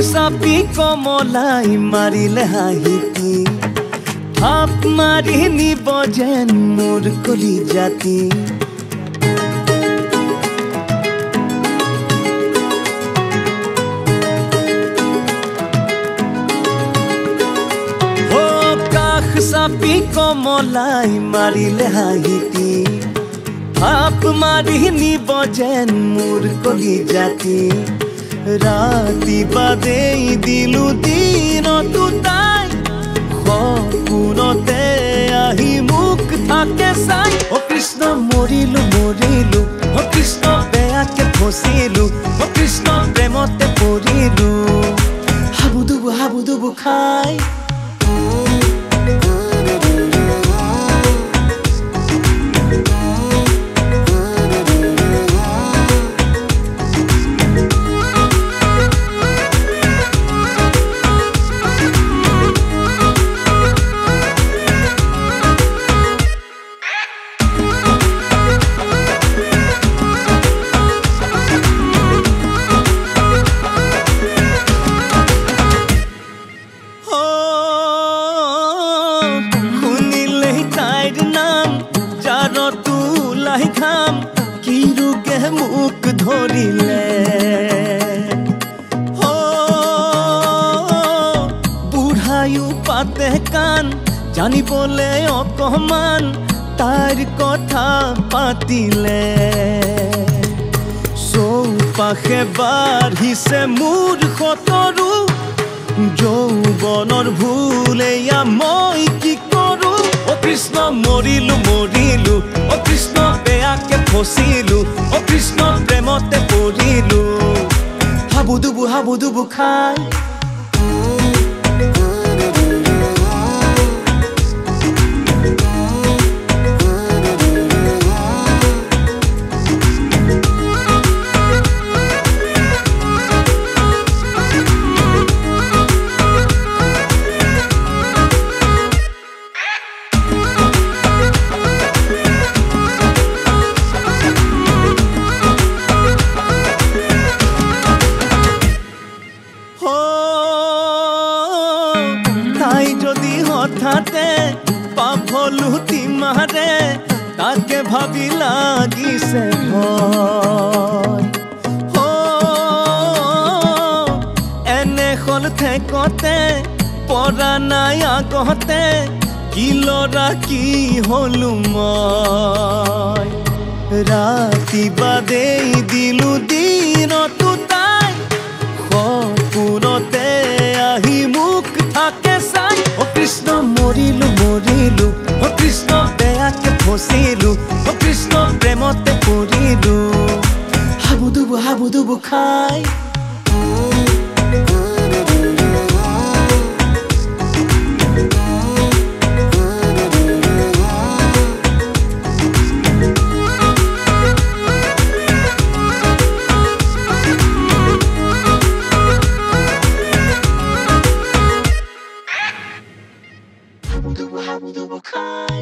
চাপি কমলাই মাৰিলে হাঁহিটি থাপ মাৰি নিব যেন মোৰ কলিজাটি চাপি কমলাই মাৰিলে হাঁহিটি থাপ মাৰি নিব যেন মোৰ কলিজাটি ৰাতি বাদেই দিলো দিনতো তাই সপোনতে আহি মোক থাকে চাই অ কৃষ্ণ মৰিলো মৰিলো অ কৃষ্ণ বেয়াকে ফচিলো অ কৃষ্ণ প্ৰেমতে পৰিলো হাবুডুবু খাই খাম কি ৰোগে মোক ধৰিলে বুঢ়ায়ো পাতে কাণ জানিবলে অকমান তাইৰ কথা পাতিলে চৌপাশে বাঢ়িছে মোৰ শতৰু যৌৱনৰ ভুল এয়া মই কি কৰো অ কৃষ্ণ মৰিলো মৰিলো অ কৃষ্ণ বেয়াকে ফচিলো অ কৃষ্ণ প্ৰেমতে পৰিলো হাবুডুবু খাই তাই যদি হঠাতে পাভলুটি মাৰে তাকে ভাবি লাগিছে ভয় এনেখন ঠেকতে পৰা নাই আগতে কি ল'ৰা কি হলো মই ৰাতি বাদেই দিলো দিনতো তাই সপোনতে আহি মোক থাকে চাই অ কৃষ্ণ মৰিলো মৰিলো অ কৃষ্ণ বেয়াকে ফচিলো অ কৃষ্ণ প্ৰেমতে পৰিলো হাবুডুবু খাই Habudubu kai